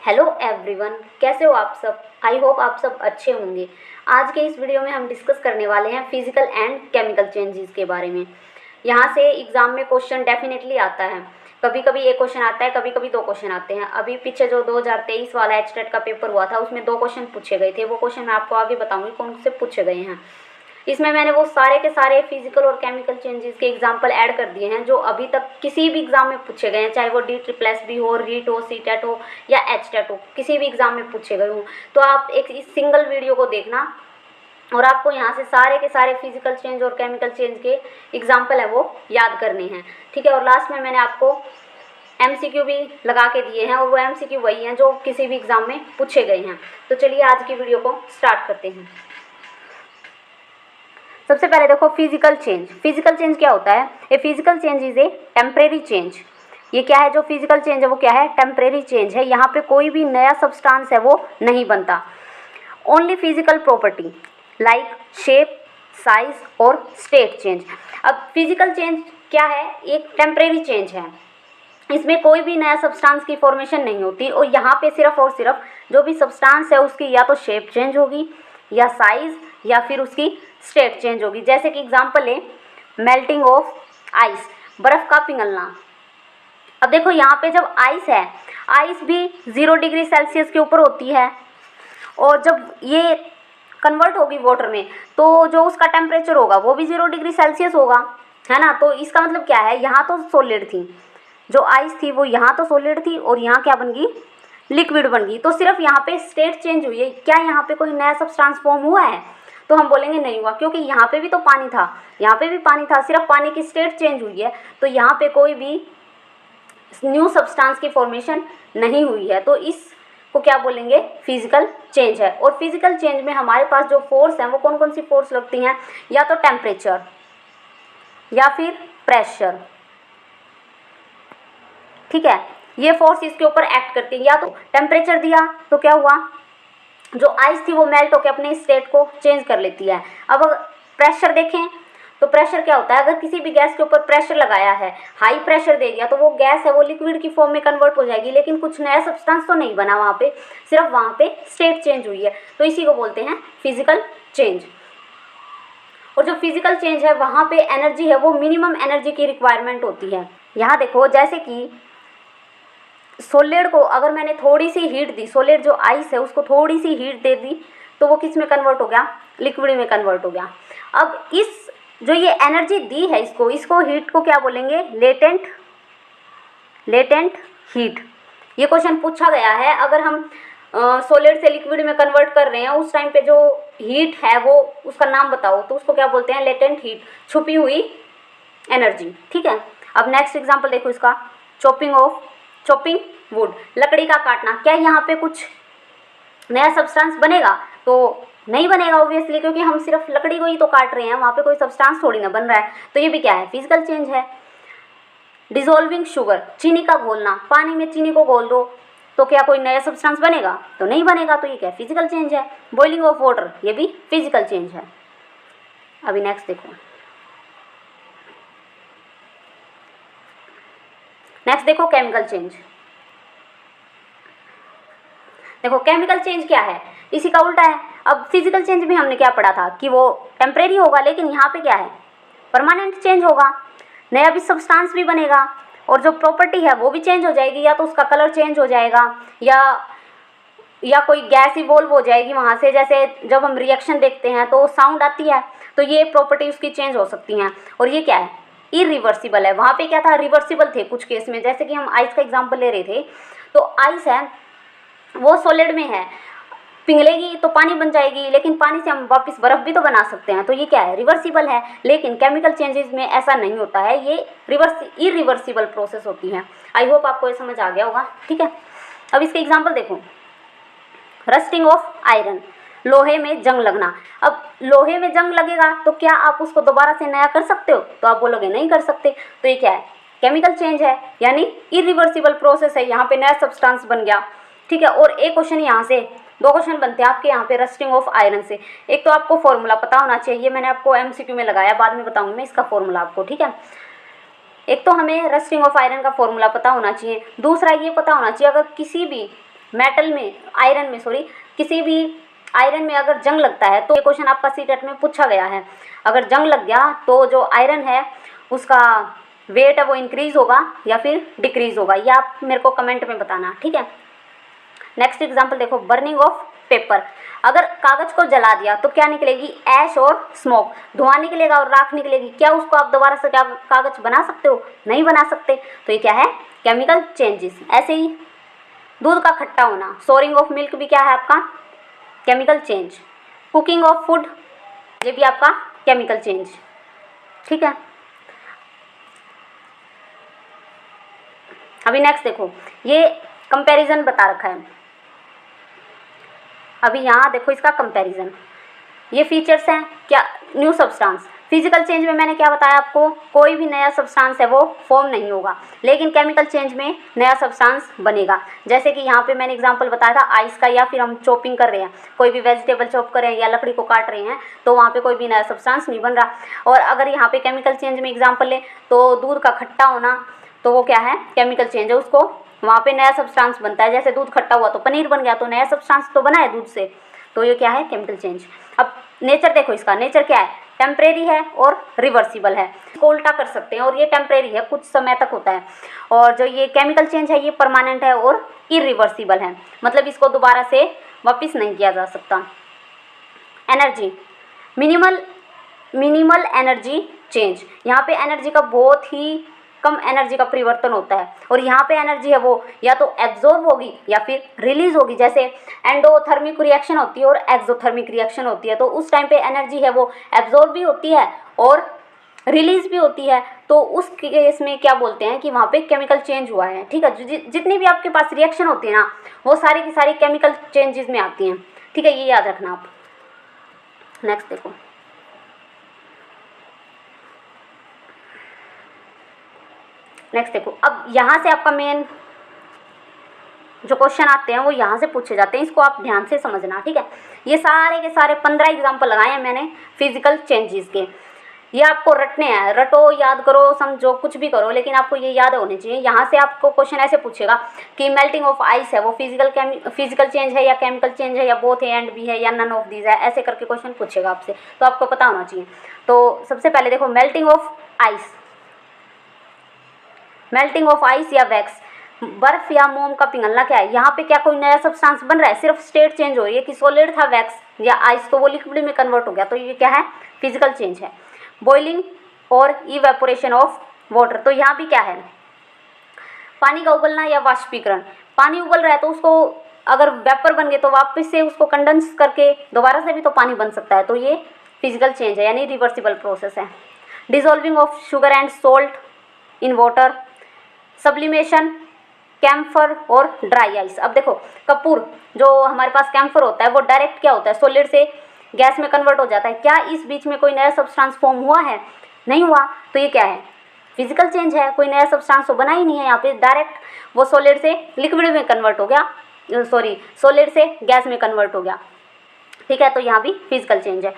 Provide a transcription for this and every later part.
Hello everyone, कैसे हो आप सब। आई होप आप सब अच्छे होंगे। आज के इस वीडियो में हम डिस्कस करने वाले हैं फिजिकल एंड केमिकल चेंजेस के बारे में। यहाँ से एग्ज़ाम में क्वेश्चन डेफिनेटली आता है। कभी कभी एक क्वेश्चन आता है, कभी कभी दो क्वेश्चन आते हैं। अभी पीछे जो 2023 वाला एचटेट का पेपर हुआ था उसमें 2 क्वेश्चन पूछे गए थे। वो क्वेश्चन मैं आपको आगे बताऊँगी कौन से पूछे गए हैं। इसमें मैंने वो सारे के सारे फिजिकल और केमिकल चेंजेस के एग्जाम्पल ऐड कर दिए हैं जो अभी तक किसी भी एग्जाम में पूछे गए हैं, चाहे वो DSSS हो, रीट हो, सीटेट हो या एचटेट हो, किसी भी एग्जाम में पूछे गए हों। तो आप एक इस सिंगल वीडियो को देखना और आपको यहाँ से सारे के सारे फिजिकल चेंज और केमिकल चेंज के एग्जाम्पल है वो याद करने हैं, ठीक है। और लास्ट में मैंने आपको MCQ भी लगा के दिए हैं और वो MCQ वही हैं जो किसी भी एग्जाम में पूछे गए हैं। तो चलिए आज की वीडियो को स्टार्ट करते हैं। सबसे पहले देखो फिजिकल चेंज। फिजिकल चेंज क्या होता है? A physical change is a temporary change. ये क्या है? जो फिजिकल चेंज है वो क्या है? टेम्परेरी चेंज है। यहाँ पे कोई भी नया सब्सटेंस है वो नहीं बनता। Only physical property like shape, size और स्टेट चेंज। अब फिजिकल चेंज क्या है? एक टेम्परेरी चेंज है। इसमें कोई भी नया सब्सटेंस की फॉर्मेशन नहीं होती और यहाँ पे सिर्फ और सिर्फ जो भी सब्सटेंस है उसकी या तो शेप चेंज होगी या साइज या फिर उसकी स्टेट चेंज होगी। जैसे कि एग्जांपल है मेल्टिंग ऑफ आइस, बर्फ़ का पिघलना। अब देखो यहाँ पे जब आइस है, आइस भी 0 डिग्री सेल्सियस के ऊपर होती है और जब ये कन्वर्ट होगी वाटर में तो जो उसका टेम्परेचर होगा वो भी 0 डिग्री सेल्सियस होगा, है ना। तो इसका मतलब क्या है? यहाँ तो सॉलिड थी, जो आइस थी वो यहाँ तो सॉलिड थी और यहाँ क्या बन गई? लिक्विड बन गई। तो सिर्फ यहाँ पे स्टेट चेंज हुई है। क्या यहाँ पे कोई नया सब ट्रांसफॉर्म हुआ है? तो हम बोलेंगे नहीं हुआ, क्योंकि यहाँ पे भी तो पानी था, यहाँ पे भी पानी था, सिर्फ पानी की स्टेट चेंज हुई है। तो यहाँ पे कोई भी न्यू सब्सटेंस की फॉर्मेशन नहीं हुई है। तो इसको क्या बोलेंगे? फिजिकल चेंज है। और फिजिकल चेंज में हमारे पास जो फोर्स हैं वो कौन कौन सी फोर्स लगती हैं? या तो टेम्परेचर या फिर प्रेशर, ठीक है। ये फोर्स इसके ऊपर एक्ट करती है। या तो टेम्परेचर दिया तो क्या हुआ? जो आइस थी वो मेल्ट होकर अपने स्टेट को चेंज कर लेती है। अब प्रेशर देखें तो प्रेशर क्या होता है? अगर किसी भी गैस के ऊपर प्रेशर लगाया है, हाई प्रेशर दे दिया, तो वो गैस है वो लिक्विड की फॉर्म में कन्वर्ट हो जाएगी, लेकिन कुछ नया सब्सटेंस तो नहीं बना वहाँ पे, सिर्फ वहाँ पे स्टेट चेंज हुई है। तो इसी को बोलते हैं फिजिकल चेंज। और जो फिजिकल चेंज है वहाँ पे एनर्जी है वो मिनिमम एनर्जी की रिक्वायरमेंट होती है। यहाँ देखो जैसे कि सॉलिड को अगर मैंने थोड़ी सी हीट दी, सॉलिड जो आइस है उसको थोड़ी सी हीट दे दी तो वो किस में कन्वर्ट हो गया? लिक्विड में कन्वर्ट हो गया। अब इस जो ये एनर्जी दी है इसको हीट को क्या बोलेंगे? Latent heat. ये क्वेश्चन पूछा गया है। अगर हम सॉलिड से लिक्विड में कन्वर्ट कर रहे हैं उस टाइम पे जो हीट है वो उसका नाम बताओ, तो उसको क्या बोलते हैं? लेटेंट हीट, छुपी हुई एनर्जी, ठीक है। अब नेक्स्ट एग्जांपल देखो इसका, चॉपिंग वुड, लकड़ी का काटना। क्या यहाँ पे कुछ नया सब्सटेंस बनेगा? तो नहीं बनेगा ऑब्वियसली, क्योंकि हम सिर्फ लकड़ी को ही तो काट रहे हैं, वहाँ पे कोई सब्सटेंस थोड़ी ना बन रहा है। तो ये भी क्या है? फिजिकल चेंज है। डिसॉल्विंग शुगर, चीनी का घोलना, पानी में चीनी को घोल दो तो क्या कोई नया सब्सटेंस बनेगा? तो नहीं बनेगा। तो ये क्या है? फिजिकल चेंज है। बॉइलिंग ऑफ वाटर, ये भी फिजिकल चेंज है। अभी नेक्स्ट देखो, देखो केमिकल चेंज। देखो केमिकल चेंज क्या है? इसी का उल्टा है। अब फिजिकल चेंज में हमने क्या पढ़ा था कि वो टेम्परेरी होगा, लेकिन यहाँ पे क्या है? परमानेंट चेंज होगा, नया भी सब्सटेंस भी बनेगा और जो प्रॉपर्टी है वो भी चेंज हो जाएगी। या तो उसका कलर चेंज हो जाएगा या कोई गैस इवॉल्व हो जाएगी वहाँ से। जैसे जब हम रिएक्शन देखते हैं तो साउंड आती है, तो ये प्रॉपर्टी उसकी चेंज हो सकती हैं। और ये क्या है? इरिवर्सिबल है। वहाँ पे क्या था? रिवर्सिबल थे कुछ केस में। जैसे कि हम आइस का एग्जाम्पल ले रहे थे, तो आइस है वो सॉलिड में है, पिघलेगी तो पानी बन जाएगी, लेकिन पानी से हम वापस बर्फ़ भी तो बना सकते हैं। तो ये क्या है? रिवर्सिबल है। लेकिन केमिकल चेंजेस में ऐसा नहीं होता है, ये इरिवर्सिबल प्रोसेस होती है। आई होप आपको ये समझ आ गया होगा, ठीक है। अब इसके एग्जांपल देखो, रस्टिंग ऑफ आयरन, लोहे में जंग लगना। अब लोहे में जंग लगेगा तो क्या आप उसको दोबारा से नया कर सकते हो? तो आप बोलोगे नहीं कर सकते। तो ये क्या है? केमिकल चेंज है, यानी इरिवर्सिबल प्रोसेस है। यहाँ पे नया सब्सटेंस बन गया, ठीक है। और एक क्वेश्चन यहाँ से, 2 क्वेश्चन बनते हैं आपके यहाँ पे रस्टिंग ऑफ आयरन से। एक तो आपको फॉर्मूला पता होना चाहिए, मैंने आपको MCQ में लगाया, बाद में बताऊंगी मैं इसका फॉर्मूला आपको, ठीक है। एक तो हमें रस्टिंग ऑफ आयरन का फॉर्मूला पता होना चाहिए। दूसरा ये पता होना चाहिए अगर किसी भी मेटल में, आयरन में सॉरी, किसी भी आयरन में अगर जंग लगता है तो ये क्वेश्चन आपका सीटेट में पूछा गया है। अगर जंग लग गया तो जो आयरन है उसका वेट है वो इंक्रीज होगा या फिर डिक्रीज होगा, ये आप मेरे को कमेंट में बताना, ठीक है। नेक्स्ट एग्जांपल देखो, बर्निंग ऑफ पेपर। अगर कागज को जला दिया तो क्या निकलेगी, ऐश और स्मोक, धुआं निकलेगा और राख निकलेगी। क्या उसको आप दोबारा से क्या कागज बना सकते हो, नहीं बना सकते। तो ये क्या है, केमिकल चेंजेस। ऐसे ही दूध का खट्टा होना, सोरिंग ऑफ मिल्क भी क्या है आपका chemical change. Cooking of food, ये भी आपका केमिकल चेंज, ठीक है। अभी नेक्स्ट देखो, ये कंपैरिजन बता रखा है। अभी यहाँ देखो इसका कंपैरिजन, ये फीचर्स हैं क्या, न्यू सब्सटेंस। फिजिकल चेंज में मैंने क्या बताया आपको, कोई भी नया सब्सटेंस है वो फॉर्म नहीं होगा, लेकिन केमिकल चेंज में नया सब्सटेंस बनेगा। जैसे कि यहाँ पे मैंने एग्जांपल बताया था आइस का, या फिर हम चॉपिंग कर रहे हैं, कोई भी वेजिटेबल चॉप कर रहे हैं या लकड़ी को काट रहे हैं, तो वहाँ पे कोई भी नया सब्सटेंस नहीं बन रहा। और अगर यहाँ पे केमिकल चेंज में एग्जाम्पल लें तो दूध का खट्टा होना, तो वो क्या है, केमिकल चेंज है, उसको वहाँ पे नया सब्सटेंस बनता है। जैसे दूध खट्टा हुआ तो पनीर बन गया, तो नया सब्सटेंस तो बना है दूध से, तो ये क्या है, केमिकल चेंज। अब नेचर देखो, इसका नेचर क्या है, टेम्परेरी है और रिवर्सिबल है, इसको उल्टा कर सकते हैं, और ये टेम्परेरी है, कुछ समय तक होता है। और जो ये केमिकल चेंज है ये परमानेंट है और इरिवर्सिबल है, मतलब इसको दोबारा से वापस नहीं किया जा सकता। एनर्जी, मिनिमल एनर्जी चेंज, यहाँ पे एनर्जी का बहुत ही कम एनर्जी का परिवर्तन होता है, और यहाँ पे एनर्जी है वो या तो एब्जॉर्ब होगी या फिर रिलीज होगी। जैसे एंडोथर्मिक रिएक्शन होती है और एक्सोथर्मिक रिएक्शन होती है, तो उस टाइम पे एनर्जी है वो एब्जॉर्ब भी होती है और रिलीज भी होती है। तो उस केस में क्या बोलते हैं कि वहाँ पे केमिकल चेंज हुआ है, ठीक है। जितनी भी आपके पास रिएक्शन होती है ना, वो सारी की सारी केमिकल चेंजेस में आती हैं, ठीक है, ये याद रखना आप। नेक्स्ट देखो, अब यहाँ से आपका मेन जो क्वेश्चन आते हैं वो यहाँ से पूछे जाते हैं, इसको आप ध्यान से समझना, ठीक है। ये सारे के सारे 15 एग्जाम्पल लगाए हैं मैंने फिजिकल चेंजेस के, ये आपको रटने हैं, रटो, याद करो, समझो, कुछ भी करो, लेकिन आपको ये याद होने चाहिए। यहाँ से आपको क्वेश्चन ऐसे पूछेगा कि मेल्टिंग ऑफ आइस है वो फिजिकल चेंज है या केमिकल चेंज है, या बोथ ए एंड बी है, या नन ऑफ दीज है, ऐसे करके क्वेश्चन पूछेगा आपसे, तो आपको पता होना चाहिए। तो सबसे पहले देखो, मेल्टिंग ऑफ आइस या वैक्स, बर्फ या मोम का पिघलना क्या है। यहाँ पे क्या कोई नया सब्सटेंस बन रहा है, सिर्फ स्टेट चेंज हो रही है कि सॉलिड था वैक्स या आइस, तो वो लिक्विड में कन्वर्ट हो गया, तो ये क्या है, फिजिकल चेंज है। बॉइलिंग और इवेपोरेशन ऑफ वाटर, तो यहाँ भी क्या है, पानी का उबलना या वाष्पीकरण। पानी उबल रहा है तो उसको अगर वेपर बन गए तो वापस से उसको कंडेंस करके दोबारा से भी तो पानी बन सकता है, तो ये फिजिकल चेंज है, यानी रिवर्सिबल प्रोसेस है। Dissolving of sugar and salt in water, sublimation, camphor और ड्राई आइस। अब देखो, कपूर जो हमारे पास कैम्फर होता है वो डायरेक्ट क्या होता है, सॉलिड से गैस में कन्वर्ट हो जाता है। क्या इस बीच में कोई नया सब्सटेंस फॉर्म हुआ है, नहीं हुआ, तो ये क्या है, फिजिकल चेंज है, कोई नया सब्सटेंस तो बना ही नहीं है। यहाँ पे डायरेक्ट वो सॉलिड से लिक्विड में कन्वर्ट हो गया, सॉलिड से गैस में कन्वर्ट हो गया, ठीक है, तो यहाँ भी फिजिकल चेंज है।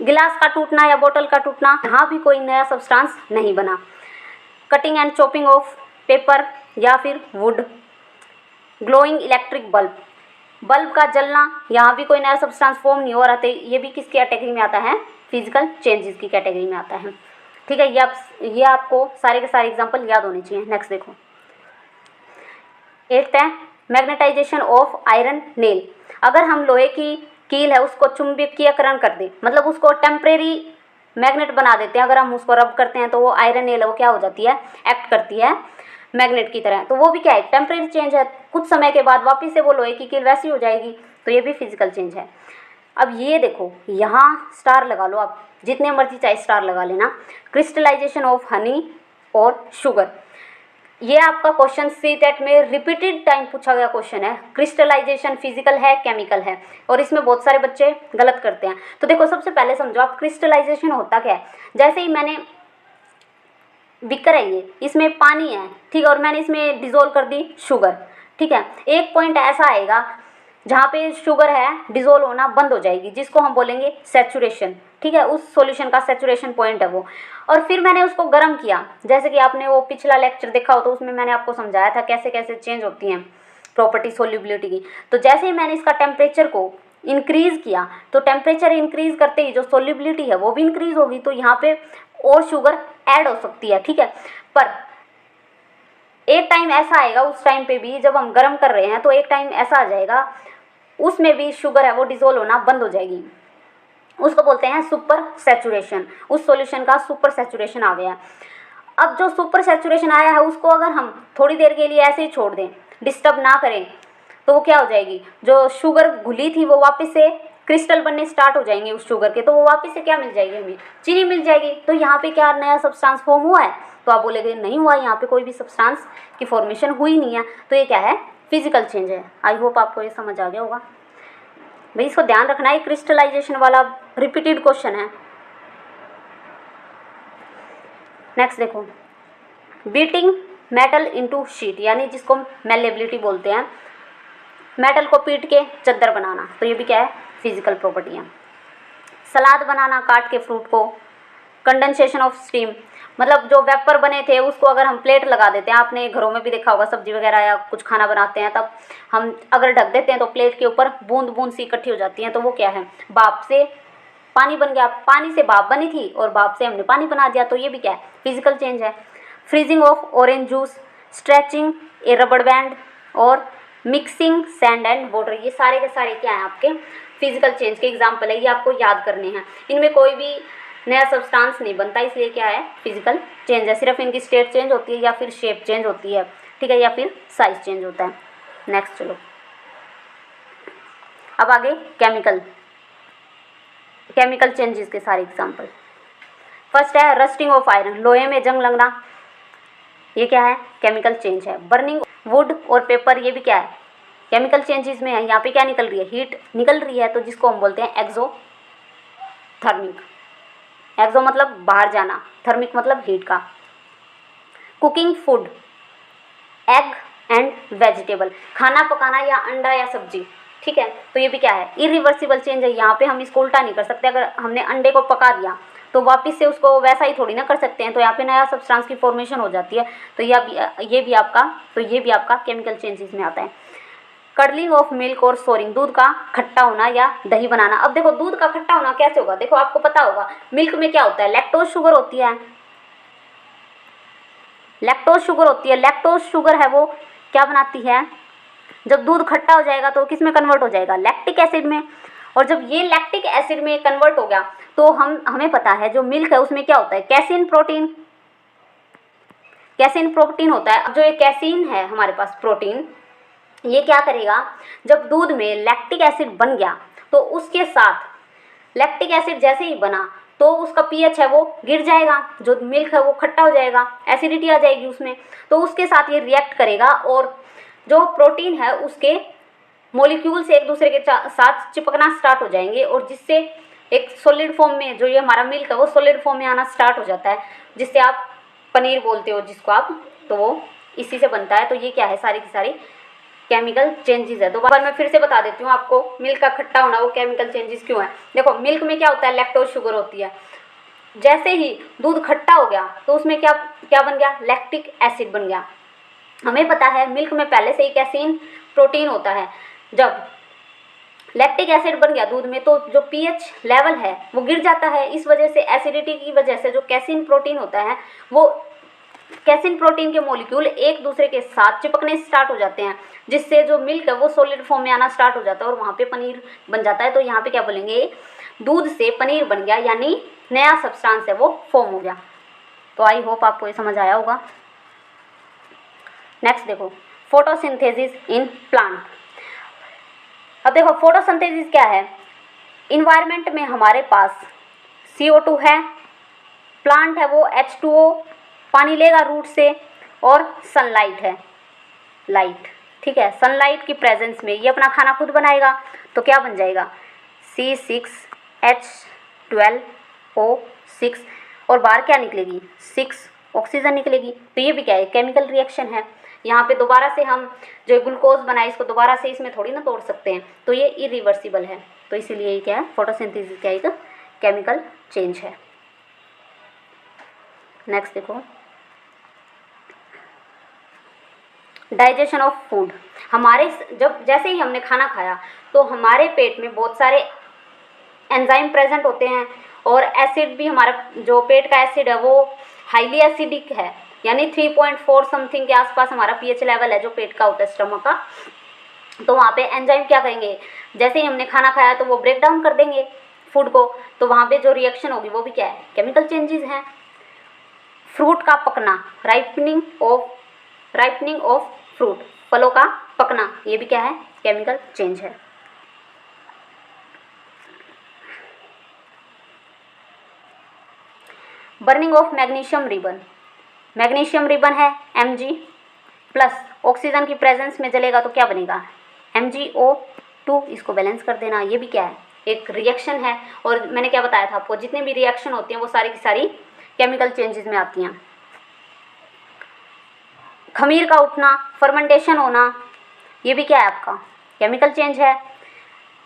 गिलास का टूटना या बोतल का टूटना, यहाँ भी कोई नया सब्सटेंस नहीं बना। Cutting and chopping of paper या फिर वुड। ग्लोइंग इलेक्ट्रिक बल्ब का जलना, यहाँ भी कोई नया सब्सटेंस फॉर्म नहीं हो रहा था, ये भी किस कैटेगरी में आता है, फिजिकल चेंजेस की कैटेगरी में आता है, ठीक है। ये आपको सारे के सारे एग्जांपल याद होने चाहिए। नेक्स्ट देखो, एक है मैग्नेटाइजेशन ऑफ आयरन नेल। अगर हम लोहे की कील है उसको चुंबकीयकरण कर दें, मतलब उसको टेम्परेरी मैग्नेट बना देते हैं, अगर हम उसको रब करते हैं तो वो आयरन नेल है वो क्या हो जाती है, एक्ट करती है मैग्नेट की तरह, तो वो भी क्या है, टेम्परेरी चेंज है। कुछ समय के बाद वापस से वो लोहे की कील वैसी हो जाएगी, तो ये भी फिजिकल चेंज है। अब ये देखो, यहाँ स्टार लगा लो आप, जितने मर्जी चाहे स्टार लगा लेना। क्रिस्टलाइजेशन ऑफ हनी और शुगर, ये आपका क्वेश्चन सीटेट में रिपीटेड टाइम पूछा गया क्वेश्चन है। क्रिस्टलाइजेशन फिजिकल है, केमिकल है, और इसमें बहुत सारे बच्चे गलत करते हैं। तो देखो, सबसे पहले समझो आप, क्रिस्टलाइजेशन होता क्या है। जैसे ही मैंने बीकर है ये, इसमें पानी है, ठीक है, और मैंने इसमें डिज़ोल्व कर दी शुगर, ठीक है। एक पॉइंट ऐसा आएगा जहाँ पे शुगर है डिज़ोल्व होना बंद हो जाएगी, जिसको हम बोलेंगे सैचुरेशन, ठीक है, उस सॉल्यूशन का सैचुरेशन पॉइंट है वो। और फिर मैंने उसको गर्म किया, जैसे कि आपने वो पिछला लेक्चर देखा हो तो उसमें मैंने आपको समझाया था कैसे कैसे चेंज होती हैं प्रॉपर्टी सोल्यूबिलिटी की। तो जैसे ही मैंने इसका टेम्परेचर को इंक्रीज़ किया तो टेम्परेचर इंक्रीज़ करते ही जो सोल्यूबिलिटी है वो भी इंक्रीज़ होगी, तो यहाँ पे और शुगर ऐड हो सकती है, ठीक है। पर एक टाइम ऐसा आएगा, उस टाइम पे भी जब हम गर्म कर रहे हैं तो एक टाइम ऐसा आ जाएगा उसमें भी शुगर है वो डिज़ोल्व होना बंद हो जाएगी। उसको बोलते हैं सुपर सैचुरेशन। उस सॉल्यूशन का सुपर सैचुरेशन आ गया। अब जो सुपर सैचुरेशन आया है उसको अगर हम थोड़ी देर के लिए ऐसे ही छोड़ दें, डिस्टर्ब ना करें, तो वो क्या हो जाएगी, जो शुगर घुली थी वो वापस से क्रिस्टल बनने स्टार्ट हो जाएंगे उस शुगर के, तो वो वापस से क्या मिल जाएगी, हमें चीनी मिल जाएगी। तो यहाँ पे क्या नया सब्सटेंस फॉर्म हुआ है? तो आप बोलेंगे नहीं हुआ, यहाँ पे कोई भी सब्सटेंस की फॉर्मेशन हुई नहीं है। तो ये क्या है? फिजिकल चेंज है। आई होप आपको ये समझ आ गया होगा। भाई इसको ध्यान रखना है, क्रिस्टलाइजेशन वाला रिपीटेड क्वेश्चन है। नेक्स्ट देखो, बीटिंग मेटल इनटू शीट, यानी जिसको मेलेबिलिटी बोलते हैं, मेटल को पीट के चद्दर बनाना, तो ये भी क्या है? फिजिकल प्रॉपर्टी है। सलाद बनाना काट के फ्रूट को, कंडेंसेशन ऑफ स्टीम, मतलब जो वेपर बने थे उसको अगर हम प्लेट लगा देते हैं, आपने घरों में भी देखा होगा, सब्जी वगैरह या कुछ खाना बनाते हैं तब हम अगर ढक देते हैं तो प्लेट के ऊपर बूंद बूंद सी इकट्ठी हो जाती हैं, तो वो क्या है? भाप से पानी बन गया, पानी से भाप बनी थी और भाप से हमने पानी बना दिया, तो ये भी क्या है? फिजिकल चेंज है। Freezing of orange juice, stretching a रबड़ बैंड और मिक्सिंग सैंड एंड वाटर, ये सारे के सारे क्या हैं? आपके फिजिकल चेंज के एग्जाम्पल है, ये आपको याद करने हैं। इनमें कोई भी नया सब्सटेंस नहीं बनता, इसलिए क्या है? फिजिकल चेंज है। सिर्फ इनकी स्टेट चेंज होती है या फिर शेप चेंज होती है, ठीक है, या फिर साइज चेंज होता है। नेक्स्ट चलो, अब आगे केमिकल चेंजेस के सारे एग्जाम्पल। फर्स्ट है रस्टिंग ऑफ आयरन, लोहे में जंग लगना, ये क्या है? केमिकल चेंज है। बर्निंग वुड और पेपर, ये भी क्या है? केमिकल चेंजेस में है। यहाँ पे क्या निकल रही है? हीट निकल रही है, तो जिसको हम बोलते हैं एक्सोथर्मिक। एक्सो मतलब बाहर जाना, थर्मिक मतलब हीट का। Cooking food, egg and vegetable, खाना पकाना या अंडा या सब्जी, ठीक है, तो ये भी क्या है? इरिवर्सिबल चेंज है। यहाँ पे हम इसको उल्टा नहीं कर सकते, अगर हमने अंडे को पका दिया तो वापस से उसको वैसा ही थोड़ी ना कर सकते हैं, तो यहाँ पे नया सब्सटेंस की फॉर्मेशन हो जाती है, तो ये भी आपका केमिकल चेंजेस में आता है। कर्लिंग ऑफ मिल्क और सोरिंग, दूध का खट्टा होना या दही बनाना। अब देखो दूध का खट्टा होना कैसे होगा? देखो आपको पता होगा मिल्क में क्या होता है? लैक्टोज शुगर होती है। लैक्टोज शुगर है वो क्या बनाती है? जब दूध खट्टा हो जाएगा तो किस में कन्वर्ट हो जाएगा? लैक्टिक एसिड में। और जब ये लैक्टिक एसिड में कन्वर्ट हो गया तो हमें पता है जो मिल्क है उसमें क्या होता है? कैसीन प्रोटीन होता है। अब जो ये कैसीन है हमारे पास प्रोटीन, ये क्या करेगा? जब दूध में लैक्टिक एसिड बन गया तो उसके साथ लैक्टिक एसिड जैसे ही बना तो उसका पीएच है वो गिर जाएगा, जो मिल्क है वो खट्टा हो जाएगा, एसिडिटी आ जाएगी उसमें, तो उसके साथ ये रिएक्ट करेगा और जो प्रोटीन है उसके मॉलिक्यूल्स एक दूसरे के साथ चिपकना स्टार्ट हो जाएंगे, और जिससे एक सॉलिड फॉर्म में जो ये हमारा मिल्क है वो सॉलिड फॉर्म में आना स्टार्ट हो जाता है, जिससे आप पनीर बोलते हो जिसको आप, तो वो इसी से बनता है। तो ये क्या है? सारी की सारी केमिकल चेंजेस है। दोबारा मैं फिर से बता देती हूँ आपको मिल्क का खट्टा होना वो केमिकल चेंजेस क्यों है। देखो मिल्क में क्या होता है? लैक्टोज शुगर होती है। जैसे ही दूध खट्टा हो गया तो उसमें क्या बन गया? लैक्टिक एसिड बन गया। हमें पता है मिल्क में पहले से ही कैसीन प्रोटीन होता है। जब लैक्टिक एसिड बन गया दूध में तो जो पीएच लेवल है वो गिर जाता है। इस वजह से एसिडिटी की वजह से जो कैसीन प्रोटीन होता है वो कैसीन प्रोटीन के मॉलिक्यूल एक दूसरे के साथ चिपकने स्टार्ट हो जाते हैं, जिससे जो मिल्क है वो सॉलिड फॉर्म में आना स्टार्ट हो जाता है और वहाँ पे पनीर बन जाता है। तो यहाँ पे क्या बोलेंगे? दूध से पनीर बन गया, यानी नया सब्सटेंस है वो फॉर्म हो गया। तो आई होप आपको ये समझ आया होगा। नेक्स्ट देखो, फोटोसिंथेसिस इन प्लांट। अब देखो फोटोसिंथेसिस क्या है? इन्वायरमेंट में हमारे पास CO2 है, प्लांट है वो H2O पानी लेगा रूट से, और सनलाइट है, लाइट, ठीक है। सनलाइट की प्रेजेंस में ये अपना खाना खुद बनाएगा, तो क्या बन जाएगा? C6H12O6, और बाहर क्या निकलेगी? 6 ऑक्सीजन निकलेगी। तो ये भी क्या है? केमिकल रिएक्शन है। यहाँ पे दोबारा से हम जो ग्लूकोज बनाए इसको दोबारा से इसमें थोड़ी ना तोड़ सकते हैं, तो ये इरिवर्सिबल है। तो इसीलिए ये क्या है? फोटोसिंथेसिस क्या है? एक केमिकल चेंज है। नेक्स्ट देखो, डाइजेशन ऑफ फूड, हमारे जब जैसे ही हमने खाना खाया तो हमारे पेट में बहुत सारे एंजाइम प्रेजेंट होते हैं और एसिड भी, हमारा जो पेट का एसिड है वो हाईली एसिडिक है, यानी 3.4 समथिंग के आसपास हमारा पीएच लेवल है जो पेट का होता है, स्टमक का। तो वहाँ पे एंजाइम क्या करेंगे, जैसे ही हमने खाना खाया तो वो ब्रेक डाउन कर देंगे फूड को, तो वहाँ पे जो रिएक्शन होगी वो भी क्या है, केमिकल चेंजेस हैं। फ्रूट का पकना, राइपनिंग ऑफ फ्रूट, फलों का पकना, ये भी क्या है, केमिकल चेंज है। Burning of magnesium ribbon, magnesium ribbon है Mg प्लस ऑक्सीजन की प्रेजेंस में जलेगा तो क्या बनेगा, MgO2, इसको बैलेंस कर देना, ये भी क्या है, एक रिएक्शन है। और मैंने क्या बताया था आपको, जितने भी रिएक्शन होती हैं वो सारी की सारी केमिकल चेंजेस में आती हैं। खमीर का उठना, फर्मेंटेशन होना, ये भी क्या है आपका, केमिकल चेंज है।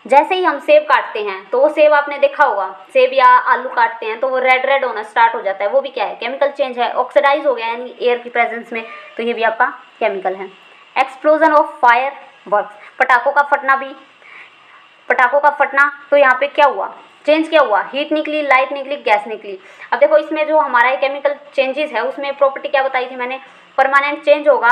जैसे ही हम सेब काटते हैं तो वो सेब आपने देखा होगा, सेब या आलू काटते हैं तो वो रेड रेड होना स्टार्ट हो जाता है, वो भी क्या है, केमिकल चेंज है। ऑक्सीडाइज हो गया यानी एयर की प्रेजेंस में, तो ये भी आपका केमिकल है। एक्सप्लोजन ऑफ फायर वर्क्स, पटाखों का फटना, तो यहाँ पे क्या हुआ, चेंज क्या हुआ, हीट निकली, लाइट निकली, गैस निकली। अब देखो इसमें जो हमारा केमिकल चेंजेस है उसमें प्रॉपर्टी क्या बताई थी मैंने, परमानेंट चेंज होगा,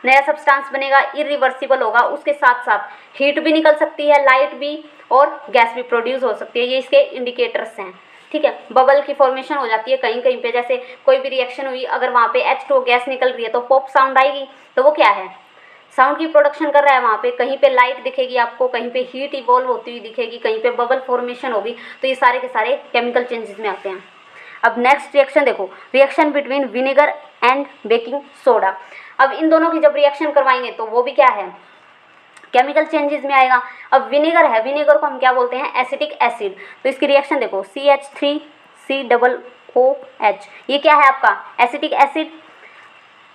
नया सब्सटेंस बनेगा, इरिवर्सिबल होगा, उसके साथ साथ हीट भी निकल सकती है, लाइट भी, और गैस भी प्रोड्यूस हो सकती है, ये इसके इंडिकेटर्स हैं। ठीक है, बबल की फॉर्मेशन हो जाती है कहीं कहीं पे, जैसे कोई भी रिएक्शन हुई, अगर वहाँ पे H2O गैस निकल रही है तो पॉप साउंड आएगी, तो वो क्या है, साउंड की प्रोडक्शन कर रहा है वहाँ पे। कहीं पे लाइट दिखेगी आपको, कहीं पे हीट इवॉल्व होती हुई दिखेगी, कहीं पे बबल फॉर्मेशन होगी, तो ये सारे के सारे केमिकल चेंजेस में आते हैं। अब नेक्स्ट रिएक्शन देखो, reaction between vinegar and baking soda. अब इन दोनों की जब रिएक्शन करवाएंगे तो वो भी क्या है, केमिकल चेंजेस में आएगा। अब विनेगर है, विनेगर को हम क्या बोलते हैं, एसिटिक एसिड, तो इसकी रिएक्शन देखो, CH3COOH, ये क्या है आपका, एसिटिक एसिड।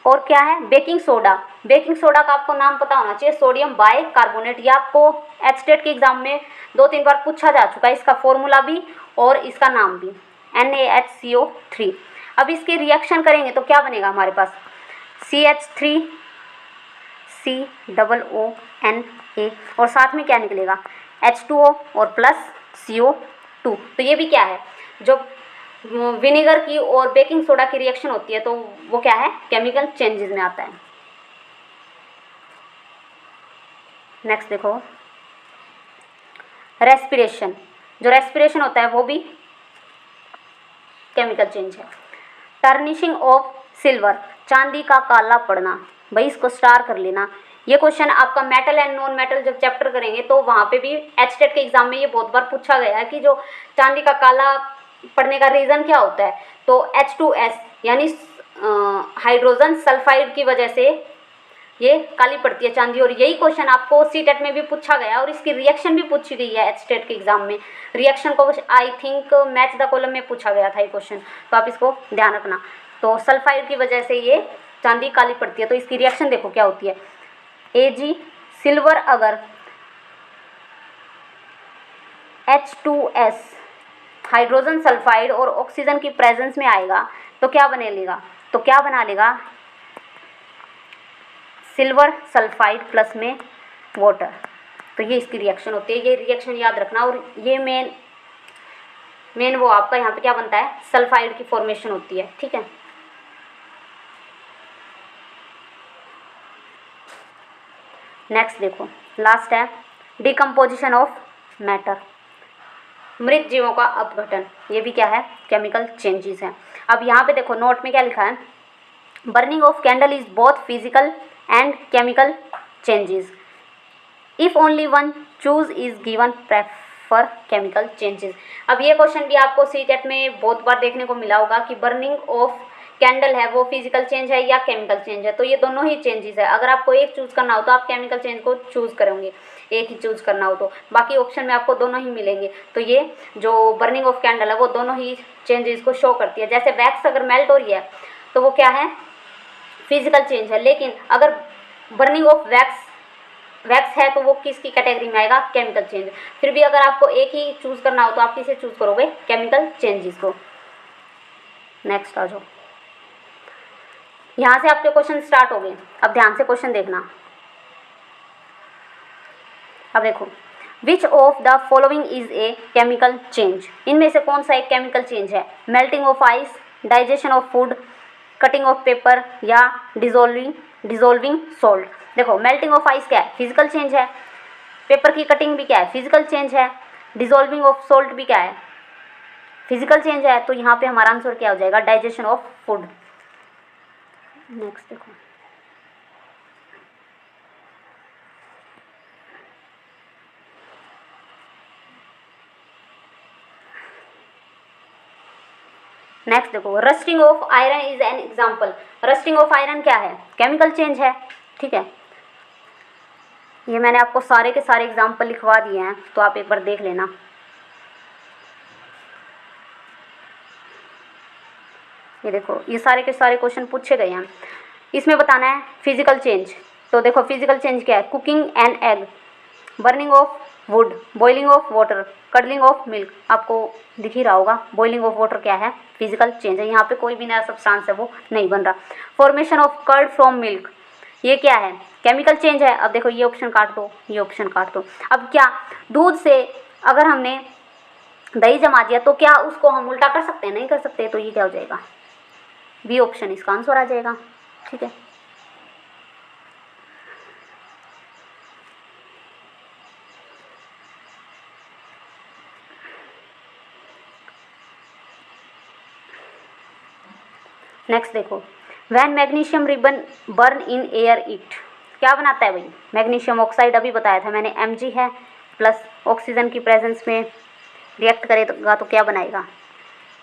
और क्या है, बेकिंग सोडा, बेकिंग सोडा का आपको नाम पता होना चाहिए, सोडियम बाइकार्बोनेट, ये आपको एचटेट के एग्जाम में 2-3 बार पूछा जा चुका है, इसका फॉर्मूला भी और इसका नाम भी, NaHCO3। अब इसके रिएक्शन करेंगे तो क्या बनेगा हमारे पास, CH3COONA, और साथ में क्या निकलेगा, H2O और प्लस CO2। तो ये भी क्या है, जो विनेगर की और बेकिंग सोडा की रिएक्शन होती है तो वो क्या है, केमिकल चेंजेस में आता है। नेक्स्ट देखो, रेस्पिरेशन, जो रेस्पिरेशन होता है वो भी केमिकल चेंज है। टर्निशिंग ऑफ सिल्वर, चांदी का काला पड़ना, भाई इसको स्टार कर लेना। ये क्वेश्चन आपका मेटल एंड नॉन मेटल जब चैप्टर करेंगे तो वहाँ पे भी एचटेट के एग्जाम में ये बहुत बार पूछा गया है कि जो चांदी का काला पड़ने का रीज़न क्या होता है, तो H2S यानी हाइड्रोजन सल्फाइड की वजह से ये काली पड़ती है चांदी। और यही क्वेश्चन आपको सीटेट में भी पूछा गया और इसकी रिएक्शन भी पूछी गई है एचटेट के एग्जाम में। रिएक्शन को I think match the column में पूछा गया था ये क्वेश्चन, तो आप इसको ध्यान रखना। तो सल्फाइड की वजह से ये चांदी काली पड़ती है, तो इसकी रिएक्शन देखो क्या होती है, Ag सिल्वर अगर H2S हाइड्रोजन सल्फाइड और ऑक्सीजन की प्रेजेंस में आएगा तो क्या बना लेगा, सिल्वर सल्फाइड प्लस में वाटर। तो ये इसकी रिएक्शन होती है, ये रिएक्शन याद रखना। और ये मेन वो आपका यहाँ पे क्या बनता है, सल्फाइड की फॉर्मेशन होती है। ठीक है, नेक्स्ट देखो, लास्ट है डिकम्पोजिशन ऑफ मैटर, मृत जीवों का अपघटन, ये भी क्या है, केमिकल चेंजेस है। अब यहाँ पे देखो नोट में क्या लिखा है, burning of candle is both physical and chemical changes, if only one choose is given prefer chemical changes. अब ये क्वेश्चन भी आपको सीटेट में बहुत बार देखने को मिला होगा कि बर्निंग ऑफ कैंडल है वो फिजिकल चेंज है या केमिकल चेंज है, तो ये दोनों ही चेंजेस है। अगर आपको एक चूज करना हो तो आप केमिकल चेंज को चूज करेंगे, एक ही चूज करना हो तो, बाकी ऑप्शन में आपको दोनों ही मिलेंगे। तो ये जो बर्निंग ऑफ कैंडल है वो दोनों ही चेंजेस को शो करती है। जैसे वैक्स अगर मेल्ट हो रही है तो वो क्या है, फिजिकल चेंज है, लेकिन अगर बर्निंग ऑफ वैक्स है तो वो किसकी कैटेगरी में आएगा, केमिकल चेंज। फिर भी अगर आपको एक ही चूज करना हो तो आप किसे चूज करोगे, केमिकल चेंजेस को। नेक्स्ट आ जाओ, यहाँ से आपके क्वेश्चन स्टार्ट हो गए। अब ध्यान से क्वेश्चन देखना। अब देखो, विच of the following is a chemical change, इनमें से कौन सा एक केमिकल चेंज है? Melting of ice, digestion of food, cutting of paper या डिजोल्विंग सॉल्ट। देखो, मेल्टिंग ऑफ आइस क्या है? फिजिकल चेंज है। पेपर की कटिंग भी क्या है? फिजिकल चेंज है। डिजोल्विंग ऑफ सॉल्ट भी क्या है? फिजिकल चेंज है। तो यहाँ पे हमारा आंसर क्या हो जाएगा? Digestion of food. नेक्स्ट देखो, नेक्स्ट देखो, rusting of iron is an example. Rusting of iron क्या है? केमिकल चेंज है। ठीक है, ये मैंने आपको सारे के सारे एग्जाम्पल लिखवा दिए हैं, तो आप एक बार देख लेना। ये देखो, ये सारे के सारे क्वेश्चन पूछे गए हैं। इसमें बताना है फिजिकल चेंज। तो देखो, फिजिकल चेंज क्या है? Cooking an egg, burning of would, boiling of water, cuddling of milk. आपको दिख ही रहा होगा बॉइलिंग ऑफ वाटर क्या है? फिजिकल चेंज है। यहाँ पे कोई भी नया सब्सटेंस है वो नहीं बन रहा। Formation of curd from milk, ये क्या है? केमिकल चेंज है। अब देखो, ये ऑप्शन काट दो, ये ऑप्शन काट दो। अब क्या दूध से अगर हमने दही जमा दिया तो क्या उसको हम उल्टा कर सकते हैं? नहीं कर सकते। तो ये क्या हो जाएगा? बी ऑप्शन इसका आंसर आ जाएगा। ठीक है, नेक्स्ट देखो, when magnesium ribbon burn in air it, क्या बनाता है भाई? Magnesium oxide. अभी बताया था मैंने, Mg है प्लस ऑक्सीजन की प्रेजेंस में रिएक्ट करेगा तो क्या बनाएगा?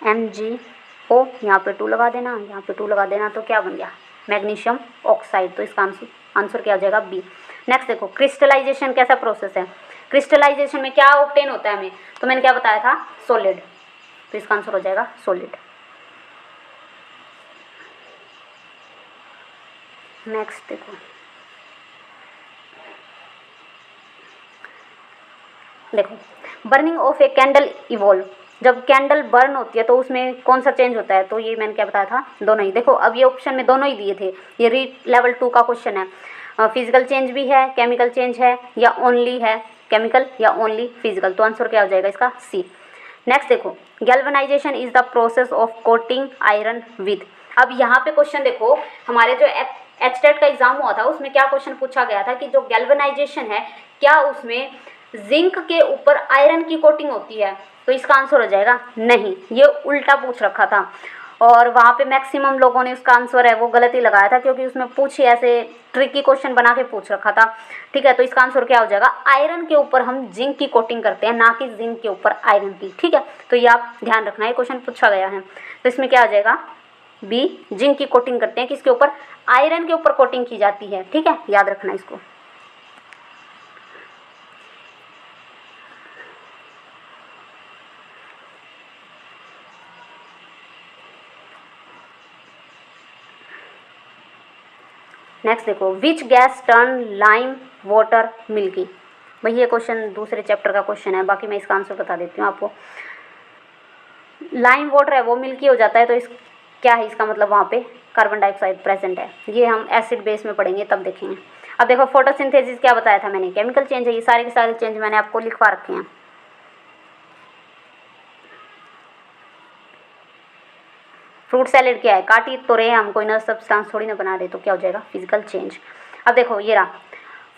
MgO। यहाँ पे 2 लगा देना, यहाँ पे 2 लगा देना, तो क्या बन गया? Magnesium oxide. तो इसका आंसर क्या हो जाएगा? बी। नेक्स्ट देखो, क्रिस्टलाइजेशन कैसा प्रोसेस है? क्रिस्टलाइजेशन में क्या ऑब्टेन होता है हमें? तो मैंने क्या बताया था? सॉलिड। तो इसका आंसर हो जाएगा सॉलिड। नेक्स्ट देखो, burning of a candle evolve, जब कैंडल बर्न होती है तो उसमें कौन सा चेंज होता है? तो ये मैंने क्या बताया था? दोनों ही। देखो, अब ये ऑप्शन में दोनों ही दिए थे। ये रीड लेवल 2 का क्वेश्चन है। फिजिकल चेंज भी है, केमिकल चेंज है, या ओनली है केमिकल या ओनली फिजिकल। तो आंसर क्या हो जाएगा इसका? सी। नेक्स्ट देखो, galvanisation is the process of coating iron with. अब यहाँ पे क्वेश्चन देखो, हमारे जो एचटेट का एग्जाम हुआ था उसमें क्या क्वेश्चन पूछा गया था कि जो गैल्वेनाइजेशन है क्या उसमें जिंक के ऊपर आयरन की कोटिंग होती है? तो इसका आंसर हो जाएगा नहीं। ये उल्टा पूछ रखा था और वहाँ पे मैक्सिमम लोगों ने उसका आंसर है वो गलत ही लगाया था, क्योंकि उसमें पूछी ऐसे ट्रिकी क्वेश्चन बना के पूछ रखा था। ठीक है, तो इसका आंसर क्या हो जाएगा? आयरन के ऊपर हम जिंक की कोटिंग करते हैं, ना कि जिंक के ऊपर आयरन की। ठीक है, तो ये आप ध्यान रखना, ये क्वेश्चन पूछा गया है। तो इसमें क्या हो जाएगा? बी, जिंक की कोटिंग करते हैं, किसके ऊपर? आयरन के ऊपर कोटिंग की जाती है। ठीक है, याद रखना इसको। नेक्स्ट देखो, which gas turn lime water milky. भाई ये क्वेश्चन दूसरे चैप्टर का क्वेश्चन है, बाकी मैं इसका आंसर बता देती हूँ आपको। लाइम वाटर है वो मिल्की हो जाता है, तो इस क्या है इसका मतलब? वहाँ पे कार्बन डाइऑक्साइड प्रेजेंट है। ये हम एसिड बेस में पढ़ेंगे तब देखेंगे। अब देखो, फोटोसिंथेसिस क्या बताया था मैंने? केमिकल चेंज है। ये सारे के सारे चेंज मैंने आपको लिखवा रखे हैं। फ्रूट सैलेड क्या है? काटी तो रहे हम, कोई नया सब्सटेंस थोड़ी ना बना रहे, तो क्या हो जाएगा? Physical change. अब देखो, ये रहा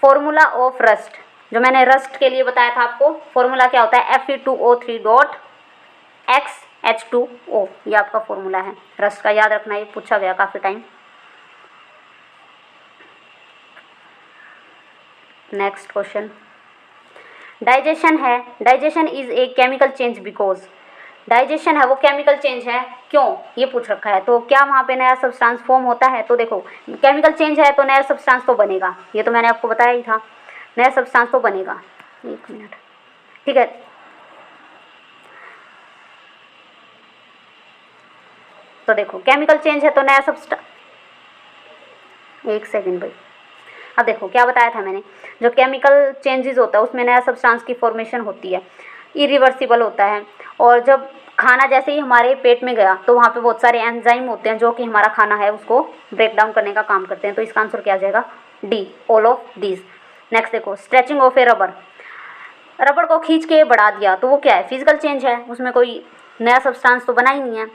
फॉर्मूला ऑफ रस्ट, जो मैंने रस्ट के लिए बताया था आपको। फॉर्मूला क्या होता है? Fe2O3.XH2O। ये आपका फॉर्मूला है रस्ट का, याद रखना, ये पूछा गया काफ़ी टाइम। नेक्स्ट क्वेश्चन, डाइजेशन है। Digestion is a chemical change because, digestion है वो केमिकल चेंज है क्यों? ये पूछ रखा है। तो क्या वहाँ पे नया सब्सटेंस फॉर्म होता है? तो देखो, केमिकल चेंज है तो नया सब्सटेंस तो बनेगा, ये तो मैंने आपको बताया ही था, नया सब्सटेंस तो बनेगा। एक मिनट, ठीक है। तो देखो, केमिकल चेंज है तो नया सब्सटेंस, एक सेकेंड भाई। अब देखो क्या बताया था मैंने, जो केमिकल चेंजेस होता है उसमें नया सब्सटेंस की फॉर्मेशन होती है, इरिवर्सिबल होता है। और जब खाना जैसे ही हमारे पेट में गया तो वहाँ पे बहुत सारे एंजाइम होते हैं जो कि हमारा खाना है उसको ब्रेक डाउन करने का काम करते हैं। तो इसका आंसर क्या आ जाएगा? D, all of these. Next देखो, stretching of a rubber, rubber को खींच के बढ़ा दिया तो वो क्या है? फिजिकल चेंज है, उसमें कोई नया सब्सटेंस तो बना ही नहीं है।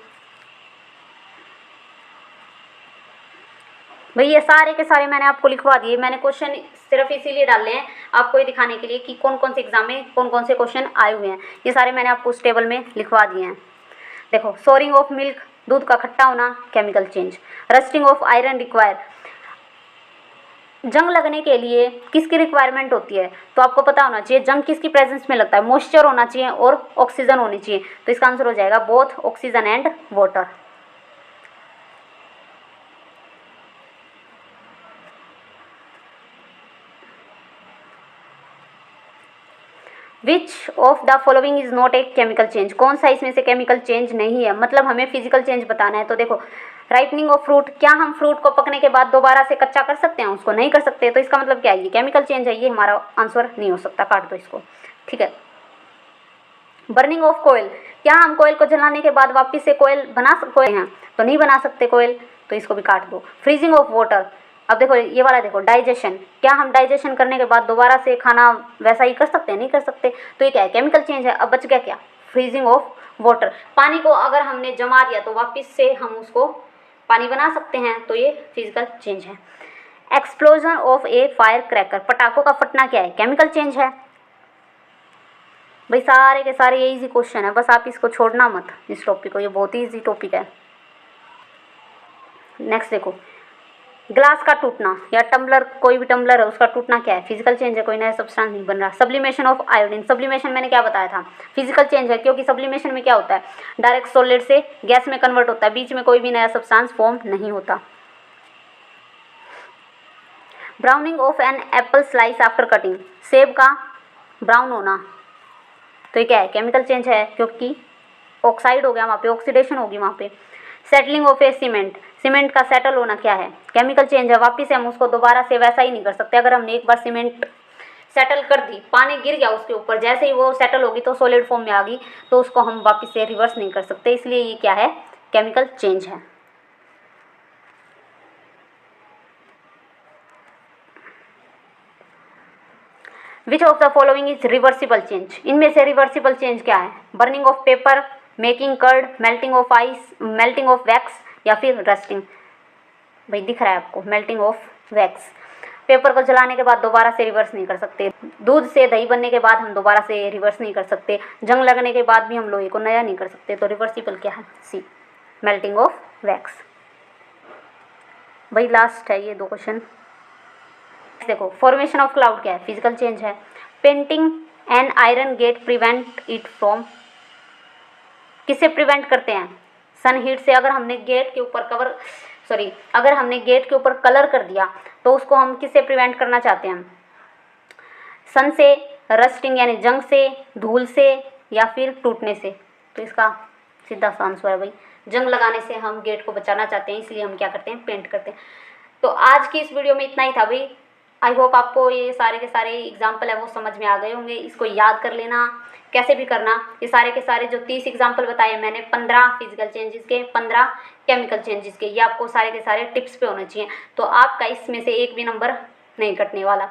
भाई ये सारे के सारे मैंने आपको लिखवा दिए, मैंने क्वेश्चन सिर्फ इसीलिए डाले हैं आपको ये दिखाने के लिए कि कौन कौन से एग्जाम में कौन कौन से क्वेश्चन आए हुए हैं। ये सारे मैंने आपको उस टेबल में लिखवा दिए हैं। देखो, सोरिंग ऑफ मिल्क, दूध का खट्टा होना, chemical change. Rusting of iron require, जंग लगने के लिए किसकी रिक्वायरमेंट होती है? तो आपको पता होना चाहिए जंग किसकी प्रेजेंस में लगता है। मॉइस्चर होना चाहिए और ऑक्सीजन होनी चाहिए। तो इसका आंसर हो जाएगा both oxygen and water. Which of the following is not a chemical change, कौन सा इसमें से केमिकल चेंज नहीं है? मतलब हमें फिजिकल चेंज बताना है। तो देखो, राइपनिंग ऑफ फ्रूट, क्या हम फ्रूट को पकने के बाद दोबारा से कच्चा कर सकते हैं? उसको नहीं कर सकते। तो इसका मतलब क्या है? ये केमिकल चेंज है, ये हमारा आंसर नहीं हो सकता, काट दो इसको। ठीक है। बर्निंग ऑफ कोयल, क्या हम कोयल को जलाने के बाद वापस से कोयल बना सकते हैं? तो नहीं बना सकते कोयल, तो इसको भी काट दो। फ्रीजिंग ऑफ वाटर, अब देखो ये वाला देखो, डाइजेशन, क्या हम डाइजेशन करने के बाद दोबारा से खाना वैसा ही कर सकते हैं? नहीं कर सकते। तो ये क्या है? केमिकल चेंज है। अब बच गया क्या? फ्रीजिंग ऑफ वाटर, पानी को अगर हमने जमा दिया तो वापस से हम उसको पानी बना सकते हैं, तो ये फिजिकल चेंज है। Explosion of A fire cracker, पटाखों का फटना क्या है? केमिकल चेंज है। भाई सारे के सारे ये इजी क्वेश्चन है, बस आप इसको छोड़ना मत, इस टॉपिक को, ये बहुत ही इजी टॉपिक है। नेक्स्ट देखो, ग्लास का टूटना या टम्बलर, कोई भी टम्बलर है उसका टूटना क्या है? फिजिकल चेंज है, कोई नया सब्सटेंस नहीं बन रहा। सब्लिमेशन ऑफ आयोडीन, सब्लिमेशन मैंने क्या बताया था? फिजिकल चेंज है, क्योंकि सब्लिमेशन में क्या होता है? डायरेक्ट सॉलिड से गैस में कन्वर्ट होता है, बीच में कोई भी नया सब्सटेंस फॉर्म नहीं होता। Browning of an apple slice after cutting, सेब का ब्राउन होना, तो ये क्या है? केमिकल चेंज है, क्योंकि ऑक्साइड हो गया वहाँ पे, ऑक्सीडेशन होगी वहाँ पे। Settling of A cement, cement का सेटल होना क्या है? केमिकल चेंज है, वापस से हम उसको दोबारा से वैसा ही नहीं कर सकते। अगर हमने एक बार सीमेंट सेटल कर दी, पानी गिर गया उसके ऊपर, जैसे ही वो सेटल होगी तो सॉलिड फॉर्म में आ गई, तो उसको हम वापस से रिवर्स नहीं कर सकते, इसलिए ये क्या है? केमिकल चेंज है। Which of the following is reversible change, इनमें से रिवर्सिबल चेंज क्या है? Burning of paper, making curd, melting of ice, melting of wax, या फिर रस्टिंग। भाई दिख रहा है आपको, मेल्टिंग ऑफ वैक्स। पेपर को जलाने के बाद दोबारा से रिवर्स नहीं कर सकते। दूध से दही बनने के बाद हम दोबारा से रिवर्स नहीं कर सकते। जंग लगने के बाद भी हम लोहे को नया नहीं कर सकते। तो रिवर्सिबल क्या है? सी, मेल्टिंग ऑफ वैक्स। भाई लास्ट है ये दो क्वेश्चन। देखो, फॉर्मेशन ऑफ क्लाउड क्या है? फिजिकल चेंज है। Painting an iron gate prevent it from, किससे प्रिवेंट करते हैं? सन हीट से। अगर हमने गेट के ऊपर अगर हमने गेट के ऊपर कलर कर दिया तो उसको हम किससे प्रिवेंट करना चाहते हैं? सन से, रस्टिंग यानी जंग से, धूल से, या फिर टूटने से। तो इसका सीधा सा आंसर है भाई, जंग लगाने से हम गेट को बचाना चाहते हैं, इसलिए हम क्या करते हैं? पेंट करते हैं। तो आज की इस वीडियो में इतना ही था भाई। आई होप आपको ये सारे के सारे एग्जाम्पल है वो समझ में आ गए होंगे। इसको याद कर लेना, कैसे भी करना। ये सारे के सारे जो 30 एग्जाम्पल बताए मैंने, 15 फिजिकल चेंजेस के, 15 केमिकल चेंजेस के, ये आपको सारे के सारे टिप्स पे होने चाहिए। तो आपका इसमें से एक भी नंबर नहीं कटने वाला।